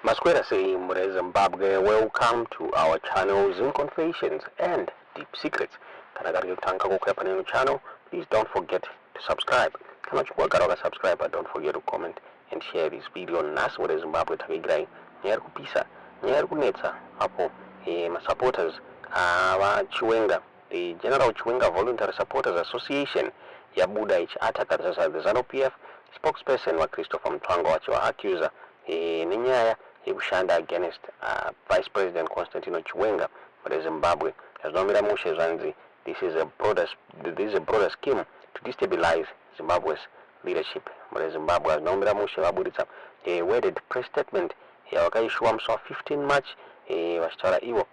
Masquera say Zimbabwe, welcome to our channel Zoom Confessions and Deep Secrets. Kana kari kutanga kukhapa neno channel, please don't forget to subscribe. Kana chukua kara subscribe, but don't forget to comment and share this video. Nasi wale Zimbabwe takigrai nyari kupisa, nyari kunetsa hapo ma supporters wa Chiwenga, the General Chiwenga Voluntary Supporters Association yabuda ichiataka the ZANU-PF spokesperson wa Christopher Mutsvangwa wachiwa accuser ninyaya yekushanda against Vice President Constantino Chiwenga wa Zimbabwe. Azinomira mushe zvanzi this is a broader scheme to destabilize Zimbabwe's leadership. Muri Zimbabwe azinomira mushe vaburitsa a worded press statement yavakaishuwa musi wa 15 March vachitaura ivo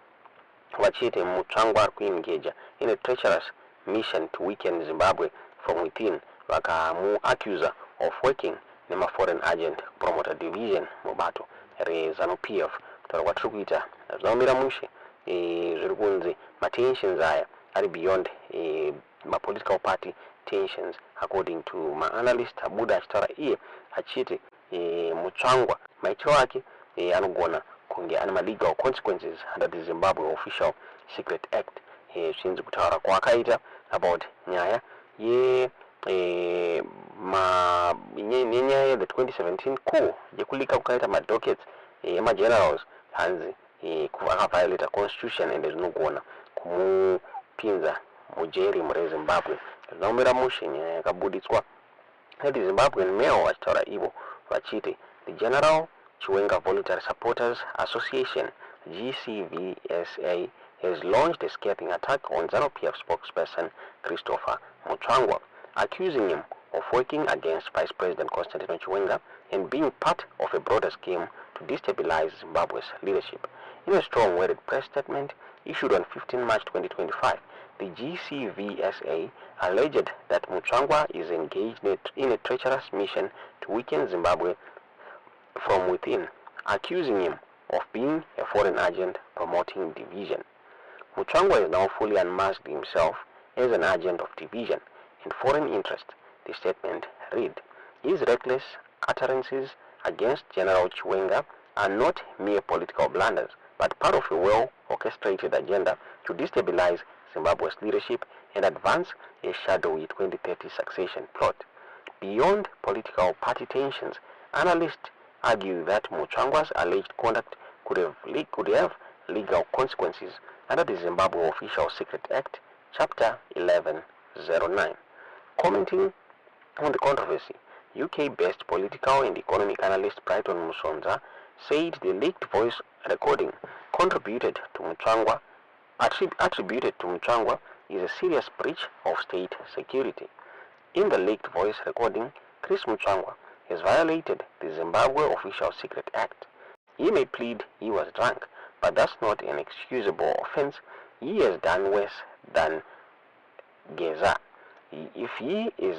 vachiti Mutsvangwa ari kuengage in a treacherous mission to weaken Zimbabwe from within, vakamu-accuser of working nema-foreign agent promoter division mubato re-ZANU-PF. Kutaura kwatiri kuita zvinomira mushe zviri kunzi ma-tensions aya ari beyond ma-political party tensions according to ma-analyst abuda achitaura iye achiti Mutsvangwa maitiro ake anogona kunge ane ma-legal consequences under the Zimbabwe Official Secret Act. Zvinzi kutaura kwakaita about nyaya nenyaya the 2017 coup yekulika kukaita ma-dockets ema-generals hanzi akaviolate constitution ende zvinogona kumupinza mujeri muri Zimbabwe. Zvinomira mushe nyaya yakabuditswa that Zimbabwean mail vachitaura ivo vachiti the General Chiwenga Voluntary Supporters Association GCvSA has launched a scathing attack on ZANU-PF spokesperson Christopher Mutsvangwa, accusing him of working against Vice President Constantino Chiwenga and being part of a broader scheme to destabilize Zimbabwe's leadership. In a strong worded press statement issued on 15 March 2025, the GCvSA alleged that Mutsvangwa is engaged in a treacherous mission to weaken Zimbabwe from within, accusing him of being a foreign agent promoting division. Mutsvangwa is now fully unmasked himself as an agent of division and foreign interest, the statement read. His reckless utterances against General Chiwenga are not mere political blunders, but part of a well-orchestrated agenda to destabilize Zimbabwe's leadership and advance a shadowy 2030 succession plot. Beyond political party tensions, analysts argue that Mutsvangwa's alleged conduct could have legal consequences under the Zimbabwe Official Secret Act, Chapter 1109. Commenting on the controversy, UK-based political and economic analyst Brighton Musonza said the leaked voice recording attributed to Mutsvangwa is a serious breach of state security. In the leaked voice recording, Chris Mutsvangwa has violated the Zimbabwe Official Secret Act. He may plead he was drunk, but that's not an excusable offense. He has done worse than GCvSA. If he is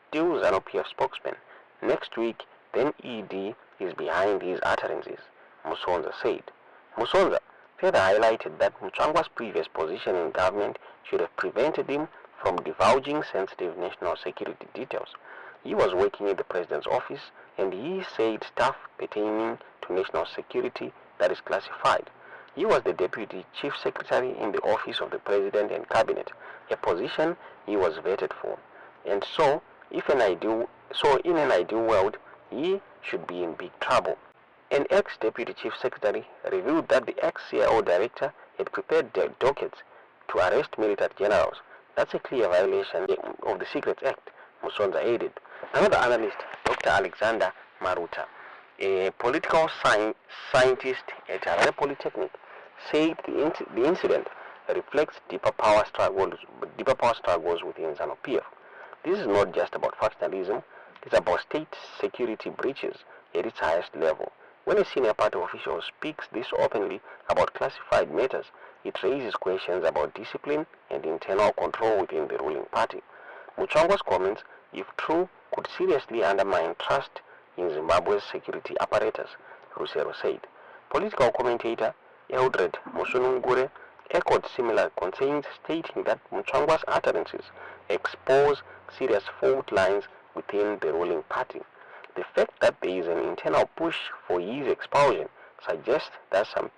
still ZANU-PF spokesman next week, then ED is behind his utterances, Musonza said. Musonza further highlighted that Mutsvangwa's previous position in government should have prevented him from divulging sensitive national security details. He was working in the president's office and he said stuff pertaining to national security that is classified. He was the deputy chief secretary in the office of the president and cabinet, a position he was vetted for. And so, in an ideal world, he should be in big trouble. An ex-deputy chief secretary revealed that the ex-CIO director had prepared dockets to arrest military generals. That's a clear violation of the Secret Act, Musonza added. Another analyst, Dr. Alexander Maruta, a political scientist at Harare Polytechnic, said the incident reflects deeper power struggles within ZANU-PF. This is not just about factionalism, it's about state security breaches at its highest level. When a senior party official speaks this openly about classified matters, it raises questions about discipline and internal control within the ruling party. Mutsvangwa's comments, if true, could seriously undermine trust in Zimbabwe's security apparatus, Rusero said. Political commentator Eldred Musunungure echoed similar concerns, stating that Mutsvangwa's utterances expose serious fault lines within the ruling party. The fact that there is an internal push for his expulsion suggests that some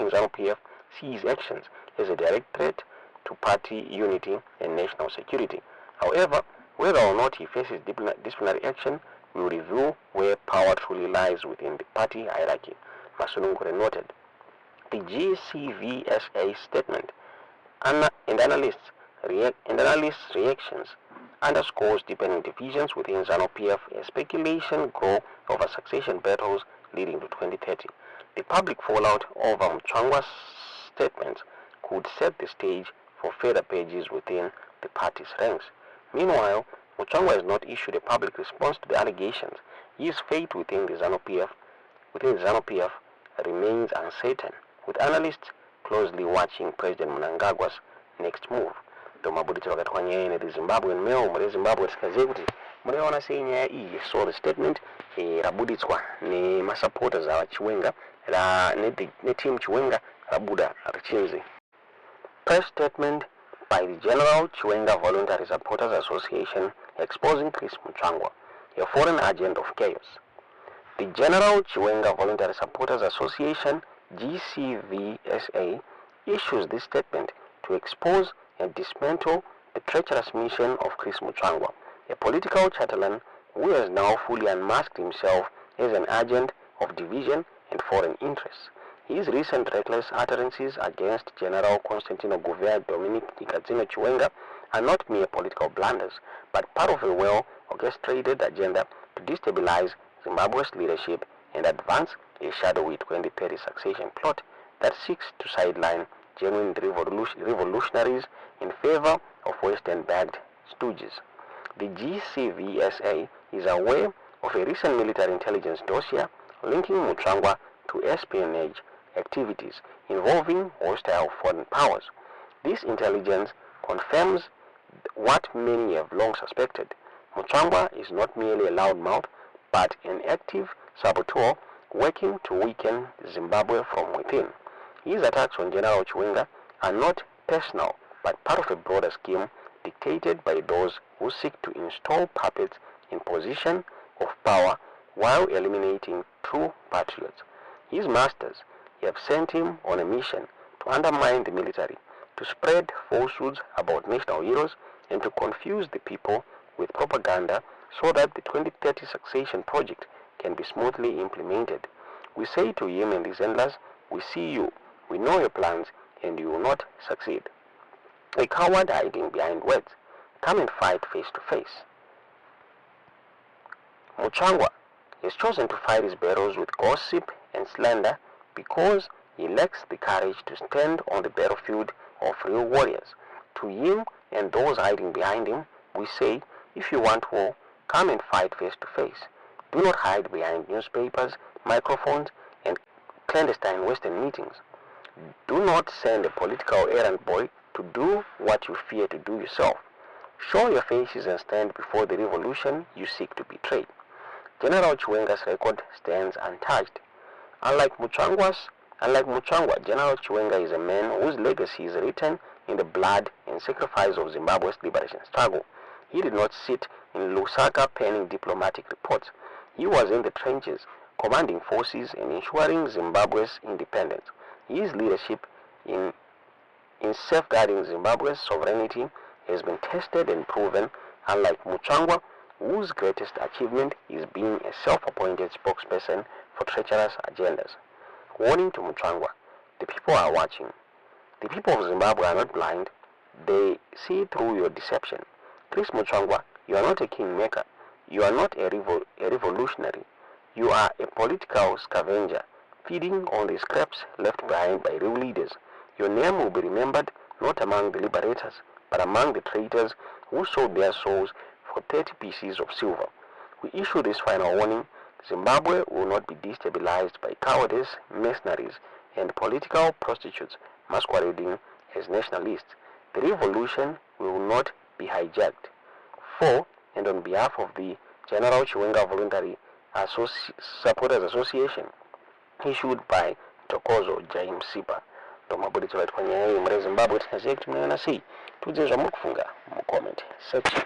in ZANU-PF see his actions as a direct threat to party unity and national security. However, whether or not he faces disciplinary action will reveal where power truly lies within the party hierarchy, Masunungure noted. The GCvSA statement and analysts' reactions underscores deepening divisions within ZANU-PF as speculation grow over succession battles leading to 2030. The public fallout over Mutsvangwa's statements could set the stage for further pages within the party's ranks. Meanwhile, Mutsvangwa has not issued a public response to the allegations. His fate within the ZANU-PF remains uncertain, with analysts closely watching President Mnangagwa's next move. Tomabuditsa wakati kwa nyaya the Zimbabwean Mail muri Zimbabwe tikazive kuti mureona sei nyaya iyi so statement rabuditswa nemasupporters ava Chiwenga neteam Chiwenga rabuda richinzi. Press statement by the General Chiwenga Voluntary Supporters Association exposing Chris Mutsvangwa, a foreign agent of chaos. The General Chiwenga Voluntary Supporters Association, GCvSA, issues this statement to expose and dismantle the treacherous mission of Chris Mutsvangwa, a political chatelain who has now fully unmasked himself as an agent of division and foreign interests. His recent reckless utterances against General Constantino Gouveia Dominic Ikadzino Chiwenga are not mere political blunders, but part of a well-orchestrated agenda to destabilize Zimbabwe's leadership and advance a shadowy 2030 succession plot that seeks to sideline genuine revolutionaries in favor of Western-backed stooges. The GCvSA is aware of a recent military intelligence dossier linking Mutsvangwa to espionage activities involving hostile foreign powers. This intelligence confirms what many have long suspected. Mutsvangwa is not merely a loudmouth, but an active saboteur working to weaken Zimbabwe from within. His attacks on General Chiwenga are not personal, but part of a broader scheme dictated by those who seek to install puppets in position of power while eliminating true patriots. His masters have sent him on a mission to undermine the military, to spread falsehoods about national heroes, and to confuse the people with propaganda so that the 2030 succession project can be smoothly implemented. We say to him and his handlers, we see you, we know your plans, and you will not succeed. A coward hiding behind words, come and fight face to face. Mutsvangwa has chosen to fight his battles with gossip and slander because he lacks the courage to stand on the battlefield of real warriors. To him and those hiding behind him, we say, if you want war, come and fight face to face. Do not hide behind newspapers, microphones, and clandestine Western meetings. Do not send a political errand boy to do what you fear to do yourself. Show your faces and stand before the revolution you seek to betray. General Chiwenga's record stands untouched. Unlike Mutsvangwa, General Chiwenga is a man whose legacy is written in the blood and sacrifice of Zimbabwe's liberation struggle. He did not sit in Lusaka penning diplomatic reports. He was in the trenches, commanding forces and ensuring Zimbabwe's independence. His leadership in safeguarding Zimbabwe's sovereignty has been tested and proven, unlike Mutsvangwa, whose greatest achievement is being a self-appointed spokesperson for treacherous agendas. Warning to Mutsvangwa, the people are watching. The people of Zimbabwe are not blind. They see through your deception. Chris Mutsvangwa, you are not a kingmaker. You are not a revolutionary. You are a political scavenger, feeding on the scraps left behind by real leaders. Your name will be remembered not among the liberators, but among the traitors who sold their souls for 30 pieces of silver. We issue this final warning. Zimbabwe will not be destabilized by cowardice, mercenaries, and political prostitutes masquerading as nationalists. The revolution will not be hijacked. For and on behalf of the General Chiwenga Voluntary Supporters Association, issued by Tokozo James Sipa. Tomabuditsa kwa nyaya muri Zimbabwe tinaziye kuti munaona sei tudze zvamukufunga mu comment section.